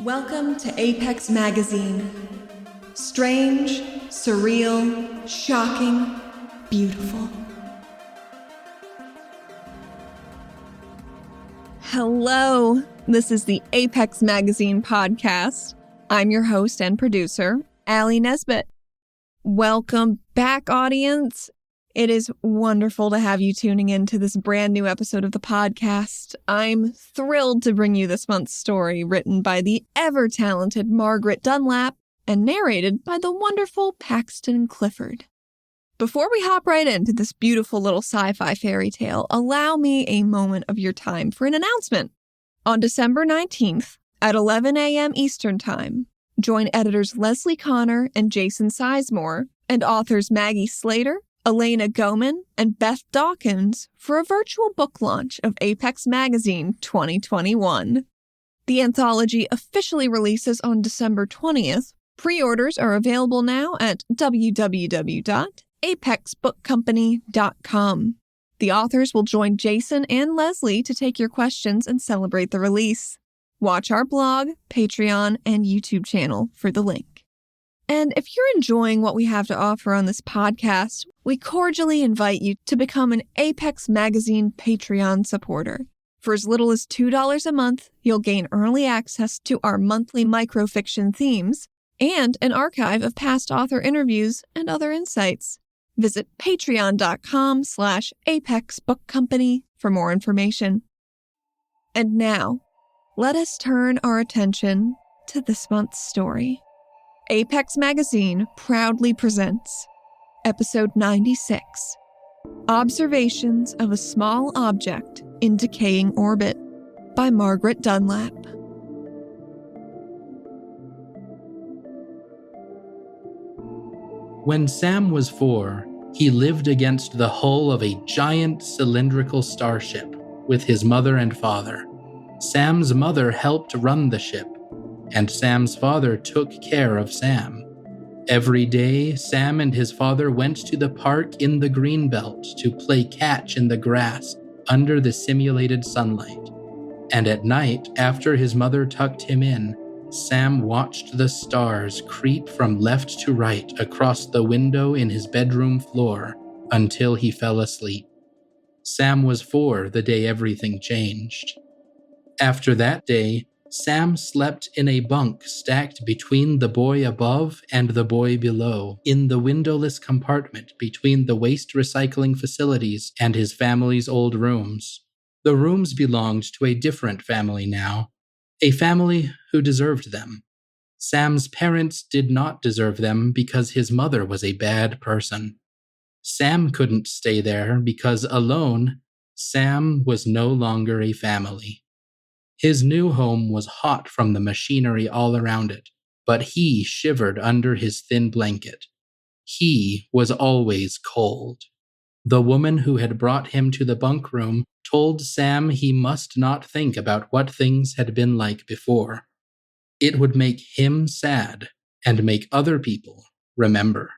Welcome to Apex Magazine. Strange, surreal, shocking, beautiful. Hello, this is the Apex Magazine podcast. I'm your host and producer, Allie Nesbitt. Welcome back, audience. It is wonderful to have you tuning in to this brand new episode of the podcast. I'm thrilled to bring you this month's story written by the ever-talented Margaret Dunlap and narrated by the wonderful Paxton Clifford. Before we hop right into this beautiful little sci-fi fairy tale, allow me a moment of your time for an announcement. On December 19th at 11 a.m. Eastern Time, join editors Leslie Connor and Jason Sizemore and authors Maggie Slater, Elena Goman, and Beth Dawkins for a virtual book launch of Apex Magazine 2021. The anthology officially releases on December 20th. Pre-orders are available now at www.apexbookcompany.com. The authors will join Jason and Leslie to take your questions and celebrate the release. Watch our blog, Patreon, and YouTube channel for the link. And if you're enjoying what we have to offer on this podcast, we cordially invite you to become an Apex Magazine Patreon supporter. For as little as $2 a month, you'll gain early access to our monthly microfiction themes and an archive of past author interviews and other insights. Visit patreon.com/apexbookcompany for more information. And now, let us turn our attention to this month's story. Apex Magazine proudly presents Episode 96, Observations of a Small Object in Decaying Orbit by Margaret Dunlap. When Sam was 4, he lived against the hull of a giant cylindrical starship with his mother and father. Sam's mother helped run the ship, and Sam's father took care of Sam. Every day, Sam and his father went to the park in the Greenbelt to play catch in the grass under the simulated sunlight. And at night, after his mother tucked him in, Sam watched the stars creep from left to right across the window in his bedroom floor until he fell asleep. Sam was 4 the day everything changed. After that day, Sam slept in a bunk stacked between the boy above and the boy below, in the windowless compartment between the waste recycling facilities and his family's old rooms. The rooms belonged to a different family now, a family who deserved them. Sam's parents did not deserve them because his mother was a bad person. Sam couldn't stay there because alone, Sam was no longer a family. His new home was hot from the machinery all around it, but he shivered under his thin blanket. He was always cold. The woman who had brought him to the bunk room told Sam he must not think about what things had been like before. It would make him sad and make other people remember.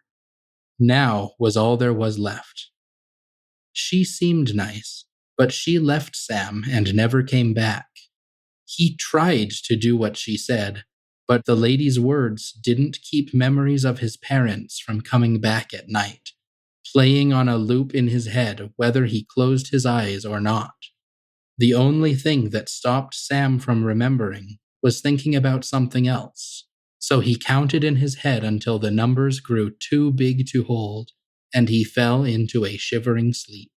Now was all there was left. She seemed nice, but she left Sam and never came back. He tried to do what she said, but the lady's words didn't keep memories of his parents from coming back at night, playing on a loop in his head whether he closed his eyes or not. The only thing that stopped Sam from remembering was thinking about something else, so he counted in his head until the numbers grew too big to hold, and he fell into a shivering sleep.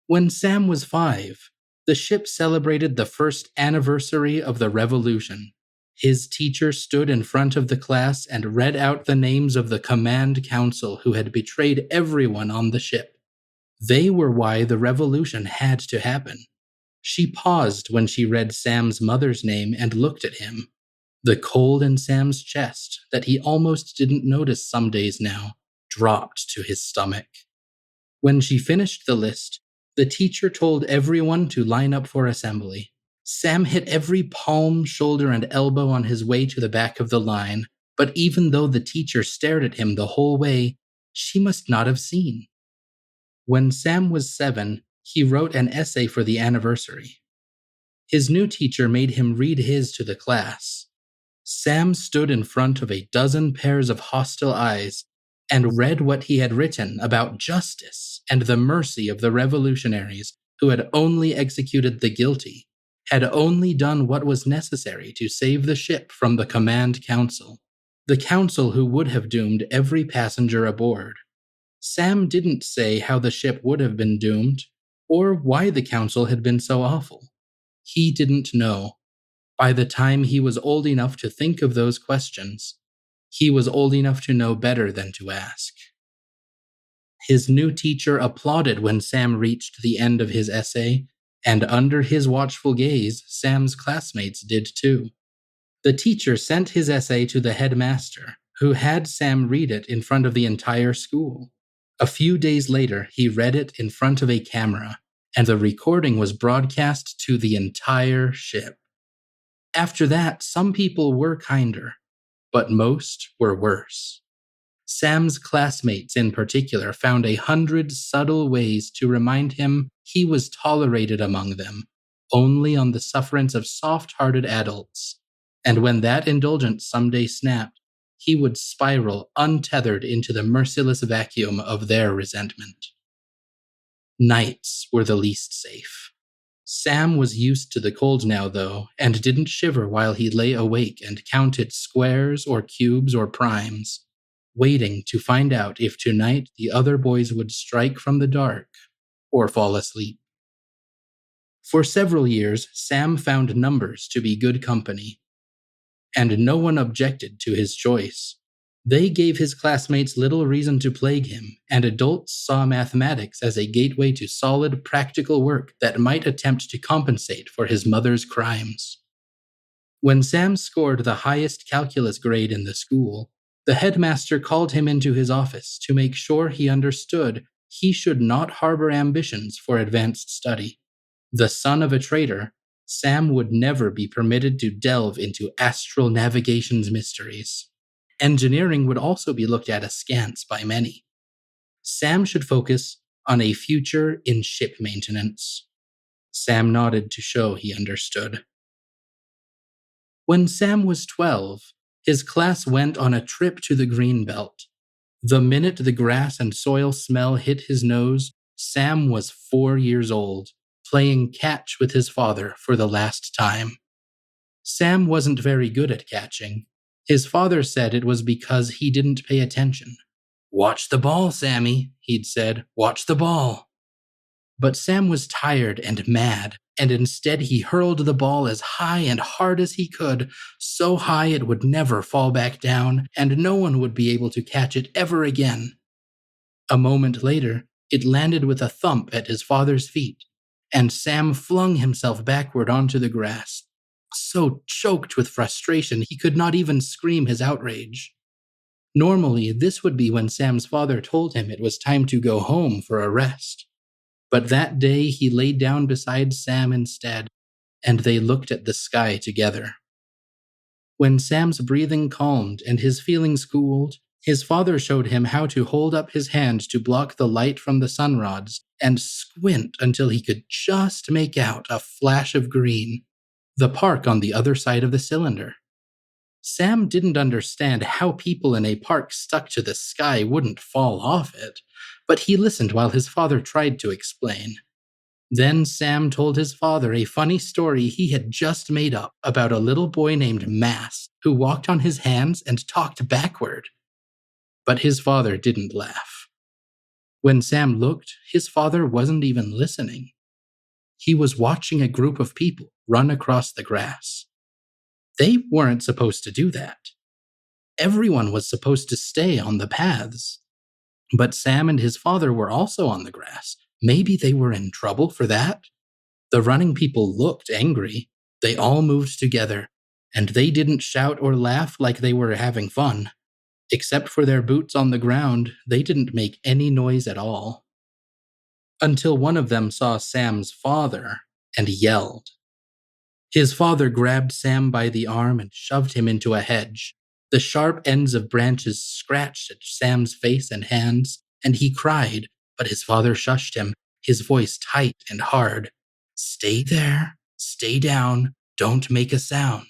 When Sam was 5, the ship celebrated the first anniversary of the revolution. His teacher stood in front of the class and read out the names of the command council who had betrayed everyone on the ship. They were why the revolution had to happen. She paused when she read Sam's mother's name and looked at him. The cold in Sam's chest, that he almost didn't notice some days now, dropped to his stomach. When she finished the list, the teacher told everyone to line up for assembly. Sam hit every palm, shoulder, and elbow on his way to the back of the line, but even though the teacher stared at him the whole way, she must not have seen. When Sam was 7, he wrote an essay for the anniversary. His new teacher made him read his to the class. Sam stood in front of a dozen pairs of hostile eyes and read what he had written about justice and the mercy of the revolutionaries who had only executed the guilty, had only done what was necessary to save the ship from the command council, the council who would have doomed every passenger aboard. Sam didn't say how the ship would have been doomed, or why the council had been so awful. He didn't know. By the time he was old enough to think of those questions, he was old enough to know better than to ask. His new teacher applauded when Sam reached the end of his essay, and under his watchful gaze, Sam's classmates did too. The teacher sent his essay to the headmaster, who had Sam read it in front of the entire school. A few days later, he read it in front of a camera, and the recording was broadcast to the entire ship. After that, some people were kinder, but most were worse. Sam's classmates in particular found 100 subtle ways to remind him he was tolerated among them, only on the sufferance of soft-hearted adults, and when that indulgence someday snapped, he would spiral untethered into the merciless vacuum of their resentment. Nights were the least safe. Sam was used to the cold now, though, and didn't shiver while he lay awake and counted squares or cubes or primes, waiting to find out if tonight the other boys would strike from the dark or fall asleep. For several years, Sam found numbers to be good company, and no one objected to his choice. They gave his classmates little reason to plague him, and adults saw mathematics as a gateway to solid, practical work that might attempt to compensate for his mother's crimes. When Sam scored the highest calculus grade in the school, the headmaster called him into his office to make sure he understood he should not harbor ambitions for advanced study. The son of a trader, Sam would never be permitted to delve into astral navigation's mysteries. Engineering would also be looked at askance by many. Sam should focus on a future in ship maintenance. Sam nodded to show he understood. When Sam was 12, his class went on a trip to the Greenbelt. The minute the grass and soil smell hit his nose, Sam was 4 years old, playing catch with his father for the last time. Sam wasn't very good at catching. His father said it was because he didn't pay attention. "Watch the ball, Sammy," he'd said. "Watch the ball." But Sam was tired and mad, and instead he hurled the ball as high and hard as he could, so high it would never fall back down, and no one would be able to catch it ever again. A moment later, it landed with a thump at his father's feet, and Sam flung himself backward onto the grass, so choked with frustration he could not even scream his outrage. Normally, this would be when Sam's father told him it was time to go home for a rest. But that day he lay down beside Sam instead, and they looked at the sky together. When Sam's breathing calmed and his feelings cooled, his father showed him how to hold up his hand to block the light from the sunrods and squint until he could just make out a flash of green, the park on the other side of the cylinder. Sam didn't understand how people in a park stuck to the sky wouldn't fall off it, but he listened while his father tried to explain. Then Sam told his father a funny story he had just made up about a little boy named Mass who walked on his hands and talked backward. But his father didn't laugh. When Sam looked, his father wasn't even listening. He was watching a group of people run across the grass. They weren't supposed to do that. Everyone was supposed to stay on the paths. But Sam and his father were also on the grass. Maybe they were in trouble for that? The running people looked angry. They all moved together, and they didn't shout or laugh like they were having fun. Except for their boots on the ground, they didn't make any noise at all. Until one of them saw Sam's father and yelled. His father grabbed Sam by the arm and shoved him into a hedge. The sharp ends of branches scratched at Sam's face and hands, and he cried, but his father shushed him, his voice tight and hard. "Stay there. Stay down, don't make a sound.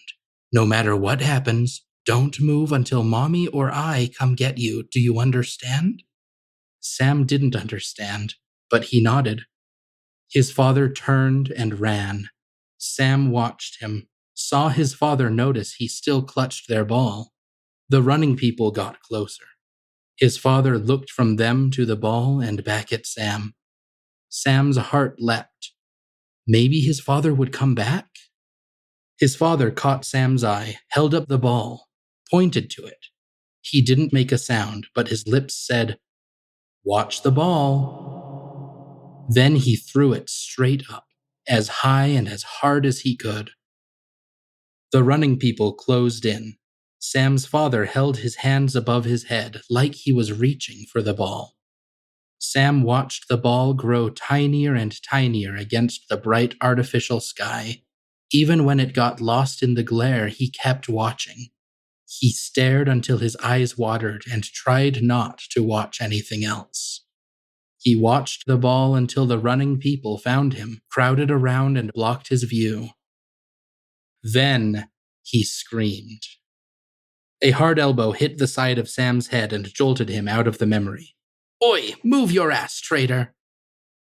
No matter what happens, don't move until Mommy or I come get you. Do you understand? Sam didn't understand, but he nodded. His father turned and ran. Sam watched him, saw his father notice he still clutched their ball. The running people got closer. His father looked from them to the ball and back at Sam. Sam's heart leapt. Maybe his father would come back? His father caught Sam's eye, held up the ball, pointed to it. He didn't make a sound, but his lips said, "Watch the ball." Then he threw it straight up, as high and as hard as he could. The running people closed in. Sam's father held his hands above his head like he was reaching for the ball. Sam watched the ball grow tinier and tinier against the bright artificial sky. Even when it got lost in the glare, he kept watching. He stared until his eyes watered and tried not to watch anything else. He watched the ball until the running people found him, crowded around and blocked his view. Then he screamed. A hard elbow hit the side of Sam's head and jolted him out of the memory. "Oi, move your ass, traitor!"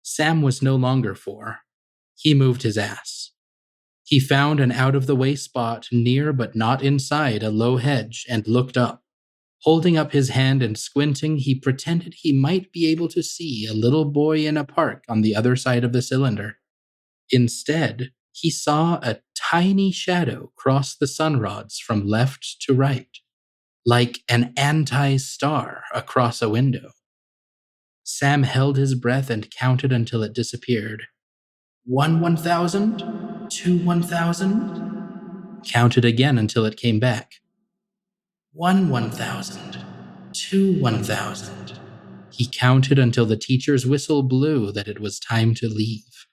Sam was no longer 4. He moved his ass. He found an out-of-the-way spot near but not inside a low hedge and looked up. Holding up his hand and squinting, he pretended he might be able to see a little boy in a park on the other side of the cylinder. Instead, he saw a tiny shadow cross the sunrods from left to right, like an anti-star across a window. Sam held his breath and counted until it disappeared. 1 1,000, 2 1,000. Counted again until it came back. 1 1,000, 2 1,000. He counted until the teacher's whistle blew that it was time to leave.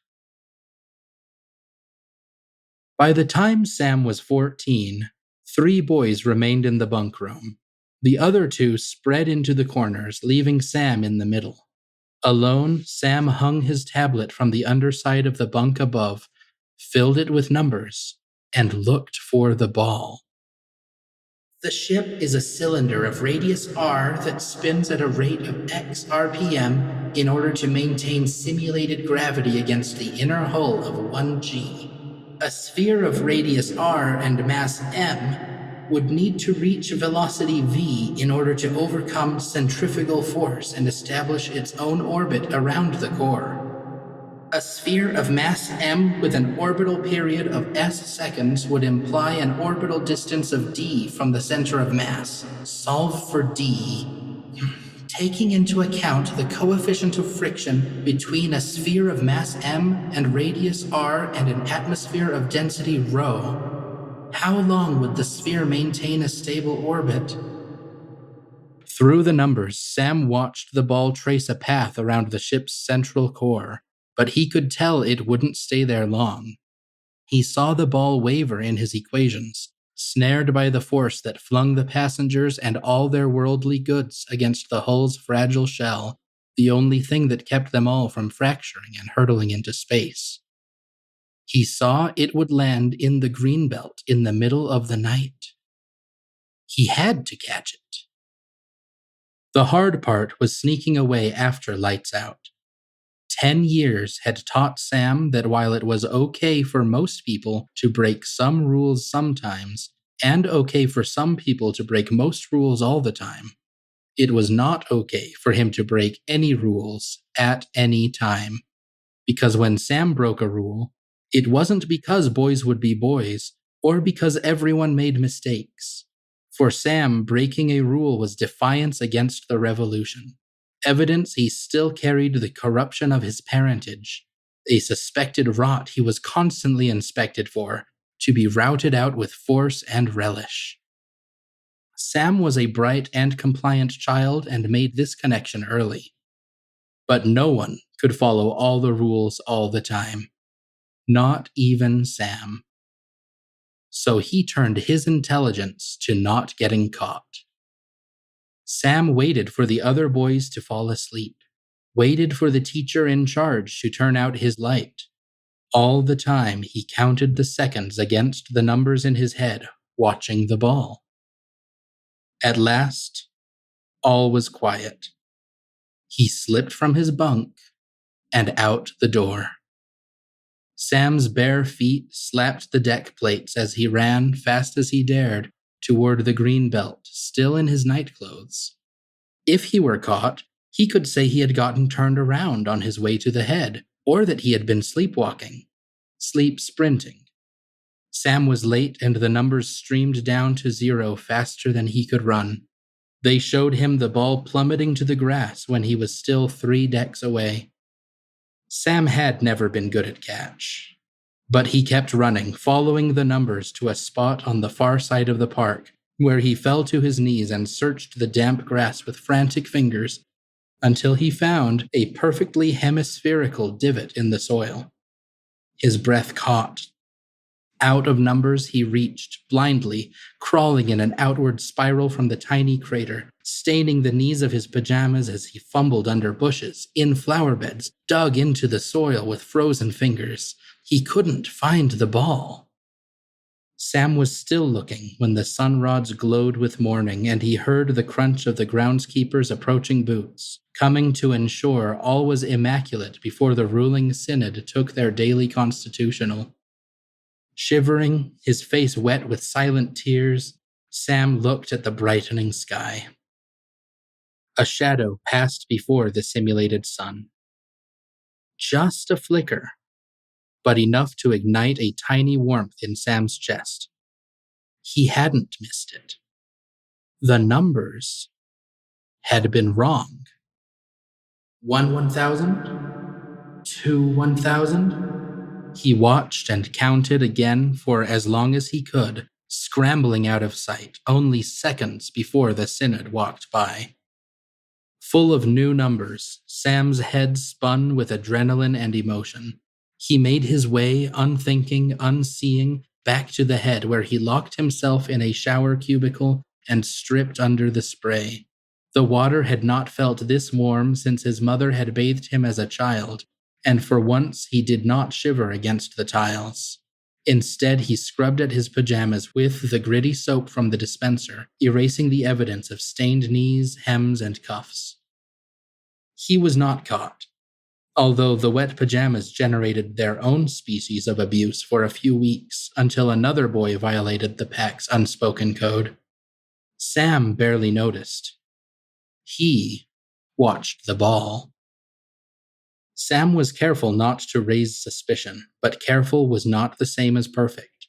By the time Sam was 14, 3 boys remained in the bunk room. The other 2 spread into the corners, leaving Sam in the middle. Alone, Sam hung his tablet from the underside of the bunk above, filled it with numbers, and looked for the ball. The ship is a cylinder of radius r that spins at a rate of x rpm in order to maintain simulated gravity against the inner hull of 1g. A sphere of radius r and mass m would need to reach velocity v in order to overcome centrifugal force and establish its own orbit around the core. A sphere of mass m with an orbital period of s seconds would imply an orbital distance of d from the center of mass. Solve for d. Taking into account the coefficient of friction between a sphere of mass m and radius r and an atmosphere of density ρ, how long would the sphere maintain a stable orbit? Through the numbers, Sam watched the ball trace a path around the ship's central core, but he could tell it wouldn't stay there long. He saw the ball waver in his equations, snared by the force that flung the passengers and all their worldly goods against the hull's fragile shell, the only thing that kept them all from fracturing and hurtling into space. He saw it would land in the green belt in the middle of the night. He had to catch it. The hard part was sneaking away after lights out. 10 years had taught Sam that while it was okay for most people to break some rules sometimes, and okay for some people to break most rules all the time, it was not okay for him to break any rules at any time. Because when Sam broke a rule, it wasn't because boys would be boys, or because everyone made mistakes. For Sam, breaking a rule was defiance against the revolution. Evidence he still carried the corruption of his parentage, a suspected rot he was constantly inspected for, to be routed out with force and relish. Sam was a bright and compliant child and made this connection early. But no one could follow all the rules all the time. Not even Sam. So he turned his intelligence to not getting caught. Sam waited for the other boys to fall asleep, waited for the teacher in charge to turn out his light. All the time he counted the seconds against the numbers in his head, watching the ball. At last, all was quiet. He slipped from his bunk and out the door. Sam's bare feet slapped the deck plates as he ran, fast as he dared, toward the green belt, still in his nightclothes. If he were caught, he could say he had gotten turned around on his way to the head, or that he had been sleepwalking, sleep sprinting. Sam was late, and the numbers streamed down to 0 faster than he could run. They showed him the ball plummeting to the grass when he was still 3 decks away. Sam had never been good at catch, but he kept running, following the numbers to a spot on the far side of the park, where he fell to his knees and searched the damp grass with frantic fingers until he found a perfectly hemispherical divot in the soil. His breath caught. Out of numbers he reached, blindly, crawling in an outward spiral from the tiny crater, staining the knees of his pajamas as he fumbled under bushes, in flower beds, dug into the soil with frozen fingers. He couldn't find the ball. Sam was still looking when the sunrods glowed with morning, and he heard the crunch of the groundskeeper's approaching boots, coming to ensure all was immaculate before the ruling synod took their daily constitutional. Shivering, his face wet with silent tears, Sam looked at the brightening sky. A shadow passed before the simulated sun. Just a flicker, but enough to ignite a tiny warmth in Sam's chest. He hadn't missed it. The numbers had been wrong. 1 1,000? 2 1,000? He watched and counted again for as long as he could, scrambling out of sight, only seconds before the synod walked by. Full of new numbers, Sam's head spun with adrenaline and emotion. He made his way, unthinking, unseeing, back to the head where he locked himself in a shower cubicle and stripped under the spray. The water had not felt this warm since his mother had bathed him as a child, and for once he did not shiver against the tiles. Instead, he scrubbed at his pajamas with the gritty soap from the dispenser, erasing the evidence of stained knees, hems, and cuffs. He was not caught, although the wet pajamas generated their own species of abuse for a few weeks until another boy violated the pack's unspoken code. Sam barely noticed. He watched the ball. Sam was careful not to raise suspicion, but careful was not the same as perfect.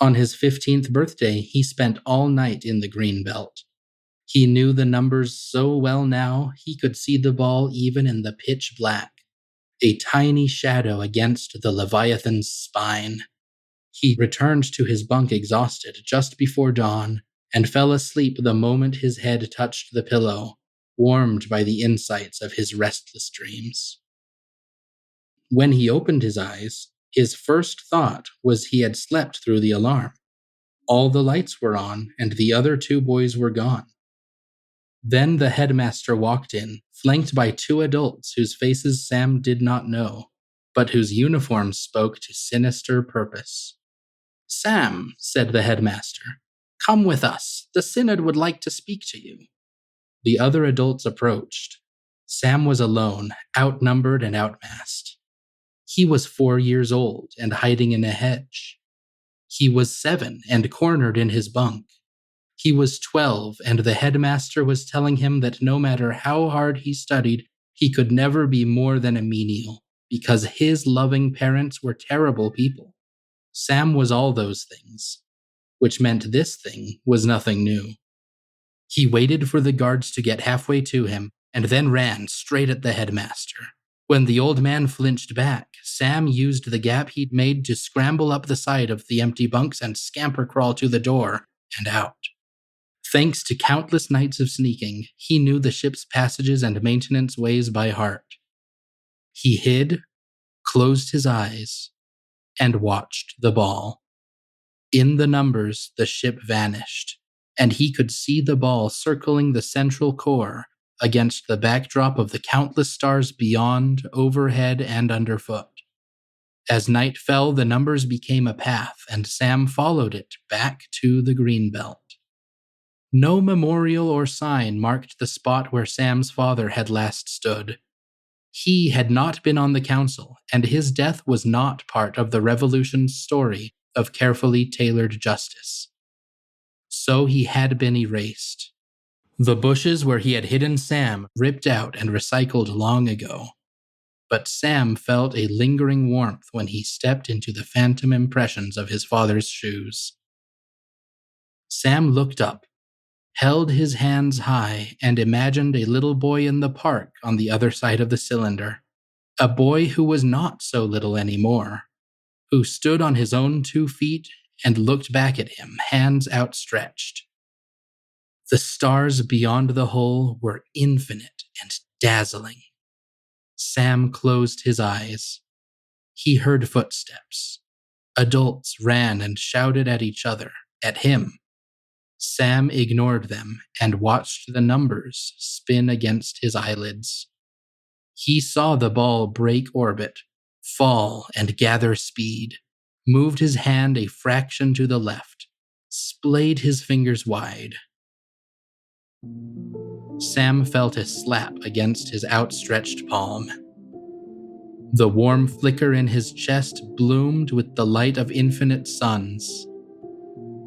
On his 15th birthday, he spent all night in the green belt. He knew the numbers so well now, he could see the ball even in the pitch black, a tiny shadow against the Leviathan's spine. He returned to his bunk exhausted just before dawn and fell asleep the moment his head touched the pillow, warmed by the insights of his restless dreams. When he opened his eyes, his first thought was he had slept through the alarm. All the lights were on, and the other 2 boys were gone. Then the headmaster walked in, flanked by 2 adults whose faces Sam did not know, but whose uniforms spoke to sinister purpose. "Sam," said the headmaster, "come with us. The synod would like to speak to you." The other adults approached. Sam was alone, outnumbered and outmassed. He was 4 years old and hiding in a hedge. He was 7 and cornered in his bunk. He was 12, and the headmaster was telling him that no matter how hard he studied, he could never be more than a menial, because his loving parents were terrible people. Sam was all those things, which meant this thing was nothing new. He waited for the guards to get halfway to him, and then ran straight at the headmaster. When the old man flinched back, Sam used the gap he'd made to scramble up the side of the empty bunks and scamper crawl to the door and out. Thanks to countless nights of sneaking, he knew the ship's passages and maintenance ways by heart. He hid, closed his eyes, and watched the ball. In the numbers, the ship vanished, and he could see the ball circling the central core against the backdrop of the countless stars beyond, overhead, and underfoot. As night fell, the numbers became a path, and Sam followed it back to the Greenbelt. No memorial or sign marked the spot where Sam's father had last stood. He had not been on the council, and his death was not part of the Revolution's story of carefully tailored justice. So he had been erased. The bushes where he had hidden Sam ripped out and recycled long ago. But Sam felt a lingering warmth when he stepped into the phantom impressions of his father's shoes. Sam looked up, held his hands high, and imagined a little boy in the park on the other side of the cylinder. A boy who was not so little anymore, who stood on his own 2 feet and looked back at him, hands outstretched. The stars beyond the hole were infinite and dazzling. Sam closed his eyes. He heard footsteps. Adults ran and shouted at each other, at him. Sam ignored them and watched the numbers spin against his eyelids. He saw the ball break orbit, fall and gather speed, moved his hand a fraction to the left, splayed his fingers wide. Sam felt a slap against his outstretched palm. The warm flicker in his chest bloomed with the light of infinite suns,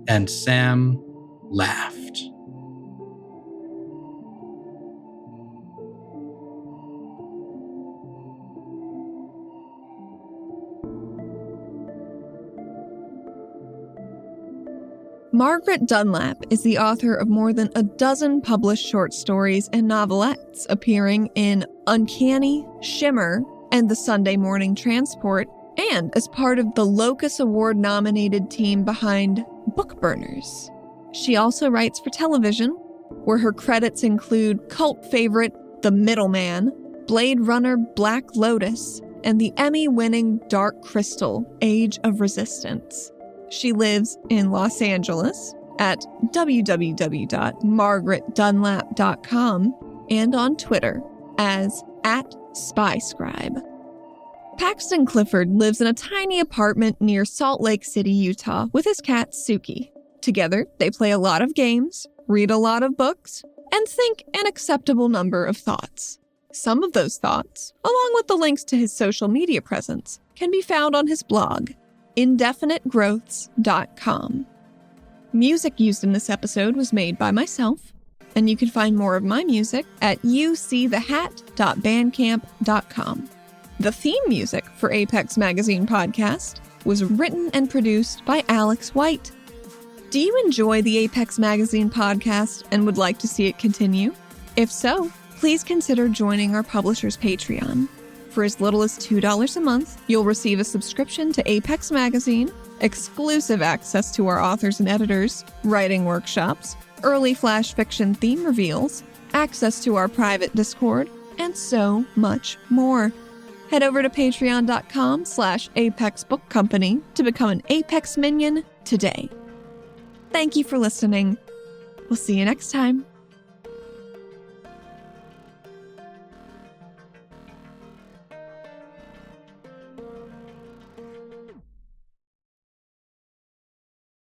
and Sam laughed. Margaret Dunlap is the author of more than a dozen published short stories and novelettes appearing in Uncanny, Shimmer, and the Sunday Morning Transport, and as part of the Locus Award-nominated team behind Bookburners. She also writes for television, where her credits include cult favorite The Middleman, Blade Runner Black Lotus, and the Emmy-winning Dark Crystal, Age of Resistance. She lives in Los Angeles at www.margaretdunlap.com and on Twitter as @SpyScribe. Paxton Clifford lives in a tiny apartment near Salt Lake City, Utah, with his cat Suki. Together, they play a lot of games, read a lot of books, and think an acceptable number of thoughts. Some of those thoughts, along with the links to his social media presence, can be found on his blog, indefinitegrowths.com. Music used in this episode was made by myself, and you can find more of my music at youseethehat.bandcamp.com. The theme music for Apex Magazine Podcast was written and produced by Alex White. Do you enjoy the Apex Magazine Podcast and would like to see it continue? If so, please consider joining our publisher's Patreon. For as little as $2 a month, you'll receive a subscription to Apex Magazine, exclusive access to our authors and editors, writing workshops, early flash fiction theme reveals, access to our private Discord, and so much more. Head over to patreon.com/Apex Book Company to become an Apex Minion today. Thank you for listening. We'll see you next time.